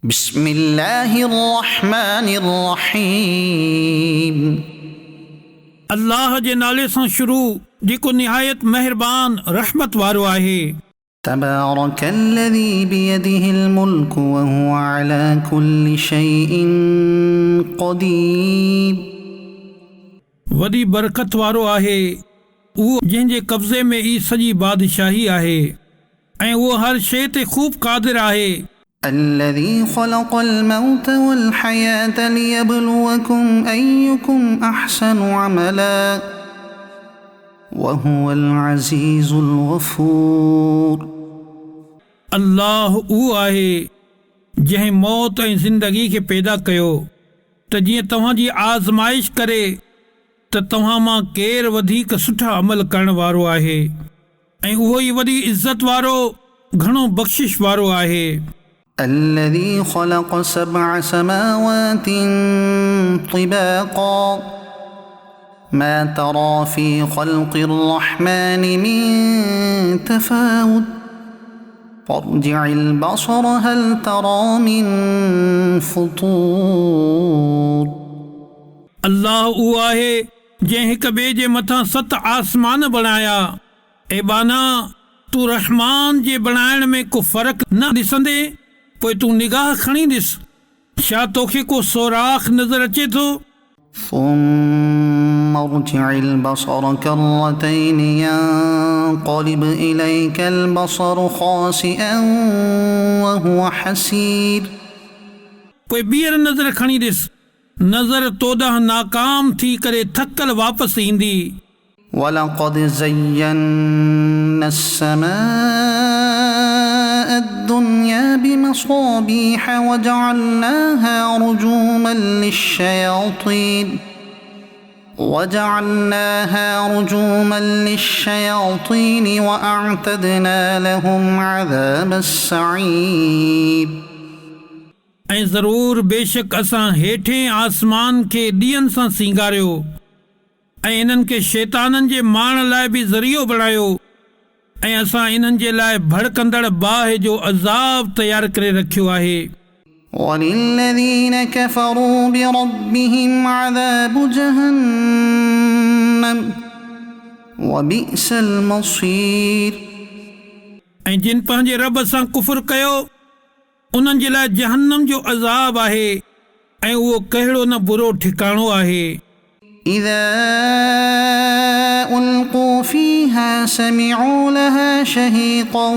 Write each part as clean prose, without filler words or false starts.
बिस्मिल्लाहिर्रहमानिर्रहीम। अल्लाह जे नाले सां शुरू जेको निहायत मेहरबान रहमत वारो आहे। तबारकल्लज़ी बियदिहिल मुल्कु व हुवा अला कुल्लि शैइन क़दीर। वॾी बरकत वारो आहे उहो जंहिंजे कब्ज़े में ई सॼी बादशाही आहे ऐं उहो हर शइ ते ख़ूब क़ादिर आहे। الذي خلق الموت والحياة ليبلوكم أيكم أحسن عملا وهو العزيز الغفور। अल्लाह उहो आहे जंहिं मौत ऐं ज़िंदगी खे पैदा कयो त जीअं तव्हांजी आज़माइश करे त तव्हां मां केरु वधीक सुठा अमल करण वारो आहे ऐं उहो ई वॾी इज़त वारो घणो बख़्शिश वारो आहे। الذي خلق 7 سماوات طباقا ما ترى في خلق الرحمن من تفاوت فارجع البصر هل ترى من فطور। अल्लाह उहो आहे जंहिं हिक ॿिए जे मथां 7 आसमान बणाया। ए बाना तूं रहमान जे बणाइण में को फ़र्क़ु न ॾिसंदे पोइ तूं निगाह खणी ॾिस, छा तोखे को सोराख़ नज़र अचे थो? ثم ارجع البصر كرتين ينقلب إليك البصر خاسئا وهو حسير। पोइ ॿीहर नज़र खणी ॾिस, नज़र तोॾांहुं नाकाम थी करे थकल वापसि ईंदी। ولقد زينا السماء الدنيا بمصابيح وجعلناها رجوما للشياطين وأعتدنا لهم عذاب السعير। ऐं ज़रूर बेशक असां हेठें आसमान खे ॾींहंनि सां सींगारियो ऐं इन्हनि खे शैताननि जे माण लाइ बि ज़रियो बणायो ऐं असां इन्हनि जे लाइ भड़कंदड़ बाहि जो अज़ाब तयारु करे रखियो आहे। وللذين كفروا بربهم عذاب جهنم وبئس المصير। ऐं जिन पंहिंजे रब सां कुफ़ुर कयो उन्हनि जे लाइ जहन्नम जो अज़ाब आहे ऐं उहो कहिड़ो न बुरो ठिकाणो आहे। إذا ألقوا فيها سمعوا لها شهيقا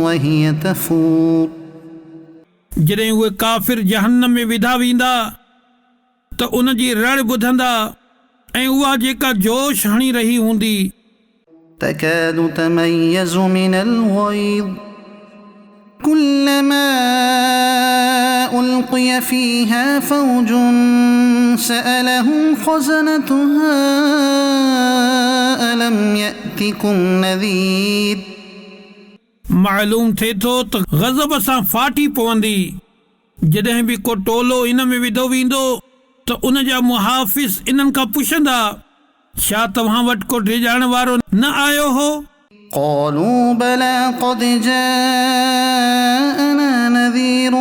وهي تفور। जॾहिं उहे काफ़िर जहन्नम में विधा वेंदा त उन जी रड़ ॿुधंदा ऐं उहा जेका जोश हणी रही हूंदी। تكاد تميز من الغيظ كلما ألقي فيها فوج سألهم خزنتها ألم يأتكم نذير। मालूम थिए थो त ग़ज़ब सां फाटी पवंदी जॾहिं बि को टोलो इन में विधो वेंदो त उन जा मुहाफ़िज़ इन्हनि खां पुछंदा, छा तव्हां वटि को डिॼाइण वारो न आयो हो? قالوا بلى قد جاءنا نذير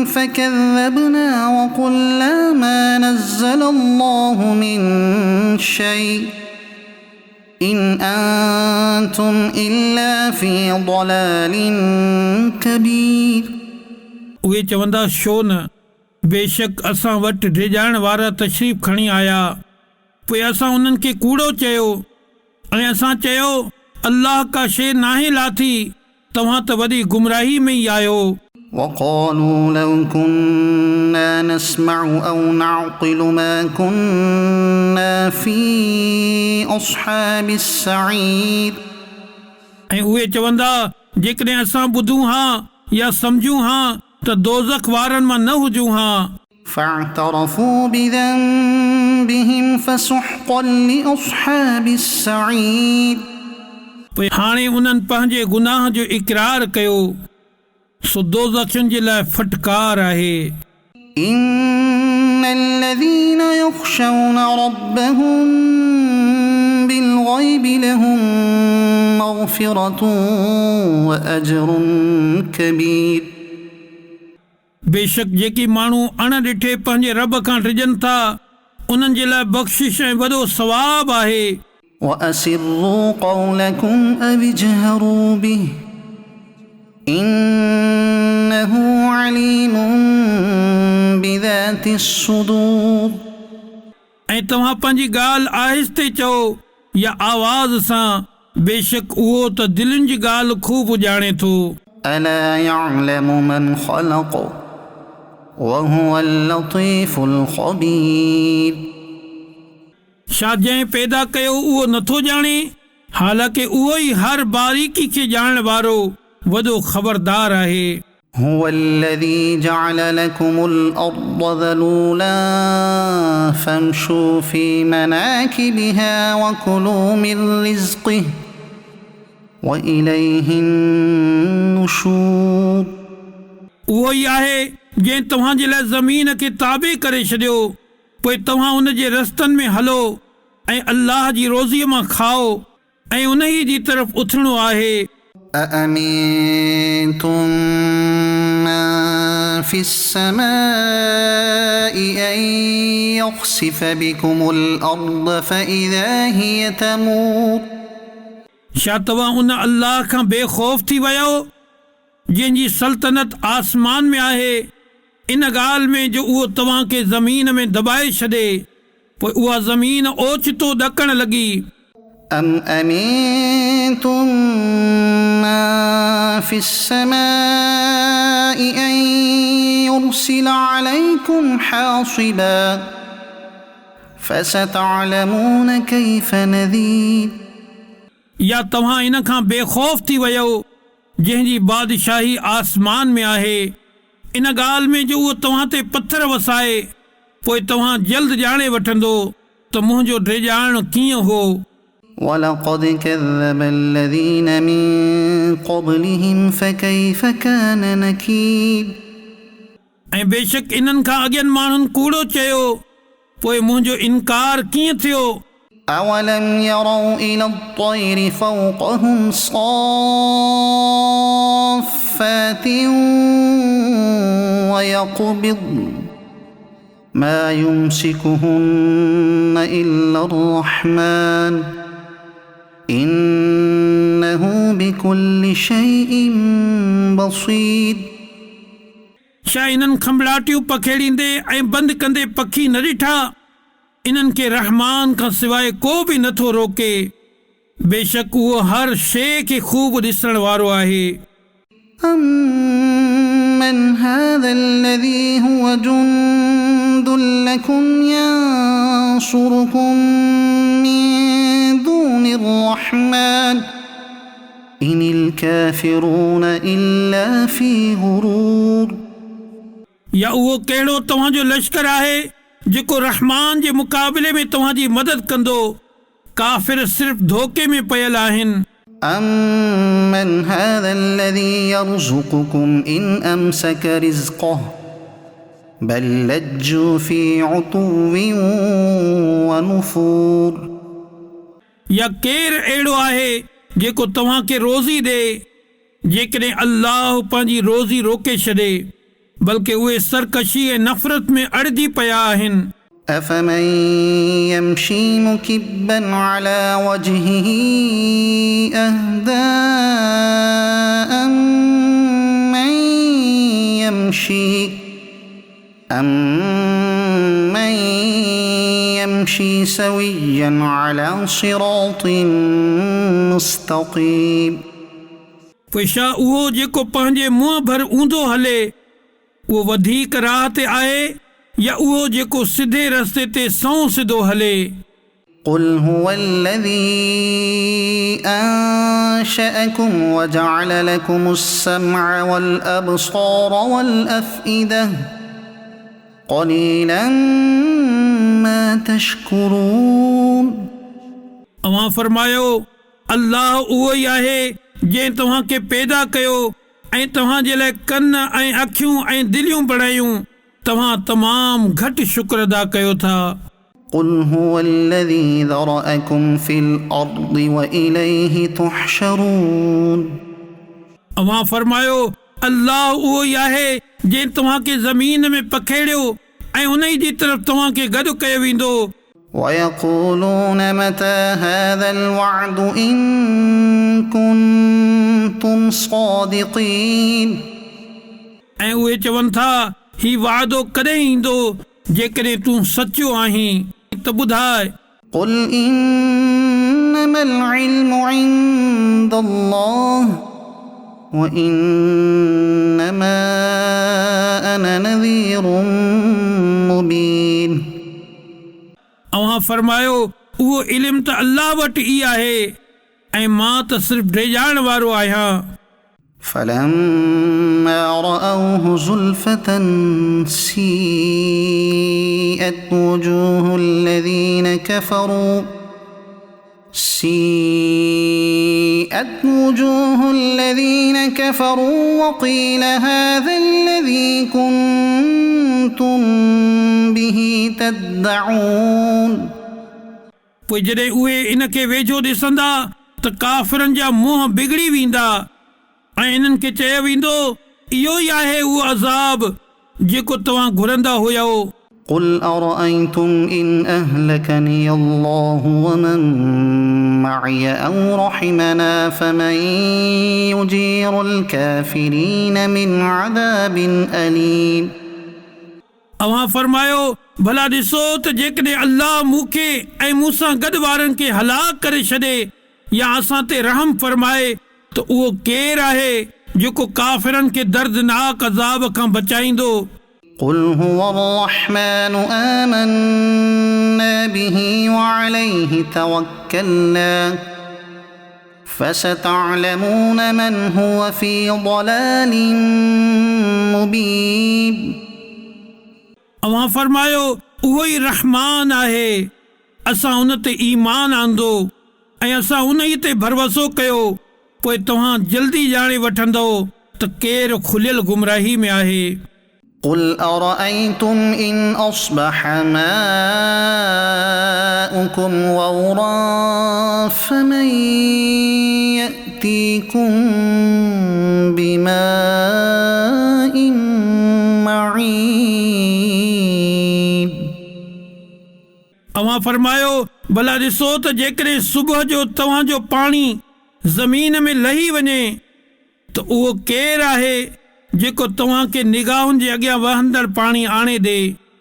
فكذبنا وقلنا ما نزل الله من شيء إن أنتم إلا في ضلال كبير। उहे चवंदा, छो न, बेशक असां वटि डिॼाइण वारा तशरीफ़ खणी आया। पोइ असां उन्हनि खे कूड़ो चयो ऐं असां चयो अल्लाह का शइ नाहे लाथी, तव्हां त वॾी गुमराही में ई आहियो। وقالوا لو كنا نسمع أو نعقل ما كنا في أصحاب السعير। ऐं उहे चवंदा, जेकॾहिं असां ॿुधूं हा या सम्झूं हा त दोज़ख वारनि मां न हुजूं हा। فاعترفوا بذنبهم فسحقا لأصحاب السعير। पोइ हाणे उन्हनि पंहिंजे गुनाह जो इक़रार कयो, सो दोज़खियुनि जे लाइ फटकार आहे। إن الذين يخشون ربهم بالغيب لهم مغفرة وأجر كبير। बेशक जेकी माण्हू अण ॾिठे पंहिंजे रब खां डिॼनि था उन्हनि जे लाइ बख़्शिश ऐं वॾो सवाबु आहे। وأسروا قولكم أو اجهروا به إنه عليم بذات الصدور ऐं तव्हां पंहिंजी ॻाल्हि आहिस्ते चओ या आवाज़ सां, बेशक उहो त दिलनि जी ॻाल्हि खूब ॼाणे थो। ألا يعلم من خلق وهو اللطيف الخبير छा जंहिं पैदा कयो उहो नथो ॼाणे, हालांकि उहो ई हर बारीकी खे ॼाणण वारो वॾो ख़बरदार आहे। هو الذي جعل لكم الأرض ذلولا فامشوا في مناكبها وكلوا من رزقه وإليه النشور उहो ई आहे जंहिं तव्हांजे लाइ ज़मीन खे ताबे करे छॾियो, पोइ तव्हां उन जे रस्तनि में हलो ऐं अल्लाह जी रोज़ीअ मां खाओ ऐं उन ई जी तरफ़ उथणो आहे। أأمنتم من في السماء أن يخسف بكم الأرض فإذا هي تمور छा तव्हां उन अल्लाह खां बेखौफ़ थी वियो जंहिंजी सल्तनत आसमान में आहे, इन ॻाल्हि में जो उहो तव्हांखे ज़मीन में दॿाए छॾे, पोइ उहा ज़मीन ओचितो ॾकण लॻी। أم أمنتم من في السماء أن يرسل عليكم حاصبا فستعلمون كيف نذير या तव्हां इन खां बेखौफ़ थी वियो जंहिंजी बादशाही आसमान में आहे, इन ॻाल्हि में जो उहो तव्हां ते पथर वसाए, पोइ तव्हां जल्द ॼाणे वठंदो त मुंहिंजो डिॼाइणु कीअं हो। ولقد كذب الذين من قبلهم فكيف كان نكير ऐं बेशक इन्हनि खां अॻियनि माण्हुनि कूड़ो चयो, पोइ मुंहिंजो इनकार कीअं थियो। أولم يروا إلى الطير فوقهم صافات ويقبض ما يمسكهن إلا الرحمن إنه بكل شيء بصير छा इन्हनि खंभलाटियूं पखेड़ींदे ऐं बंदि कंदे पखी न ॾिठा? इन्हनि खे रहमान खां सवाइ को बि नथो रोके, बेशक उहो हर शइ खे खूब ॾिसण वारो आहे। أمن هذا الذي هو جند لكم ينصركم من دون الرحمن إن الكافرون إلا في غرور या उहो कहिड़ो तव्हांजो लश्कर आहे जेको रहमान जे मुक़ाबले में तव्हांजी मदद कंदो, काफ़िर सिर्फ़ धोखे में पयल आहिनि। أمن هذا الذي يرزقكم إن أمسك رزقه بل لجوا في عتو ونفور या केरु अहिड़ो आहे जेको तव्हांखे रोज़ी ॾे जेकॾहिं अल्लाह पंहिंजी रोज़ी रोके छॾे, बल्कि उहे सरकशी ऐं नफ़रत में अड़िजी पिया आहिनि। أفمن يمشي مكبا على وجهه أهدى أمن يمشي سويا على صراط مستقيم पोइ छा उहो जेको पंहिंजे मुंहं भर ऊंधो हले उहो वधीक राह ते आहे, या उहो जेको सिधे रस्ते ते सौं सिधो हले? قل هو الذي أنشأكم وجعل لكم السمع والأبصار والأفئدة قليلا ما تشكرون अवां फरमायो, अल्लाह उहो ई आहे जंहिं तव्हांखे पैदा कयो ऐं तव्हांजे लाइ कन ऐं अखियूं ऐं दिलियूं बणायूं, तव्हां तमामु घटि शुक्र अदा कयो था। قل هو الذي ذرأكم في الأرض وإليه تحشرون अवां फरमायो, अल्लाह उहो ई आहे जंहिं तव्हांखे ज़मीन में पखेड़ियो ऐं उन जी तरफ़ तव्हांखे गॾु कयो वेंदो। ويقولون متى هذا الوعد إن كنتم صادقين ऐं उहे चवनि था ही वाइदो कॾहिं ईंदो जेकॾहिं तूं सचो आहीं त ॿुधाए। قل إنما العلم عند الله وإنما أنا نذير مبين अव्हां फरमायो उहो इल्मु त अल्लाह वटि ई आहे ऐं मां त सिर्फ़ु ॾेजाइण वारो आहियां। فلما رأوه زلفة سيئت وجوه الذين كفروا وقيل هذا الذي كنتم به تدعون पोइ जॾहिं उहे इन खे वेझो ॾिसंदा त काफ़िरनि जा मुंहं बिगड़ी वेंदा ऐं इन्हनि खे चयो वेंदो इहो ई आहे उहो अज़ाब जेको तव्हां घुरंदा हुयो। قل أرأيتم إن أهلكني الله ومن معي أو رحمنا فمن يجير الكافرين من عذاب أليم अव्हां फरमायो भला ॾिसो त जेकॾहिं अल्लाह मूंखे ऐं मूंसां गॾु वारनि खे हलाक करे छॾे या असां ते रहम फरमाए त उहो केरु आहे जेको काफ़िरनि खे दर्दनाक अज़ाब खां बचाईंदो। قل هو الرحمن آمنا به وعليه توكلنا فستعلمون من هو في ضلال مبين अव्हां फरमायो उहो ई रहमान आहे असां उन ते ईमान आंदो ऐं असां उन ई ते भरवसो कयो पोइ तव्हां जल्दी ॼाणे वठंदो त केरु खुलियल गुमराही में आहे। قل أرأيتم إن أصبح ماؤكم غورا فمن يأتيكم بماء معين अव्हां फरमायो भला ॾिसो त जेकॾहिं सुबुह जो तव्हांजो पाणी ज़मीन में लही वञे त उहो केरु आहे जेको तव्हांखे निगाहुनि जे अॻियां वहंदड़ पाणी आणे ॾे।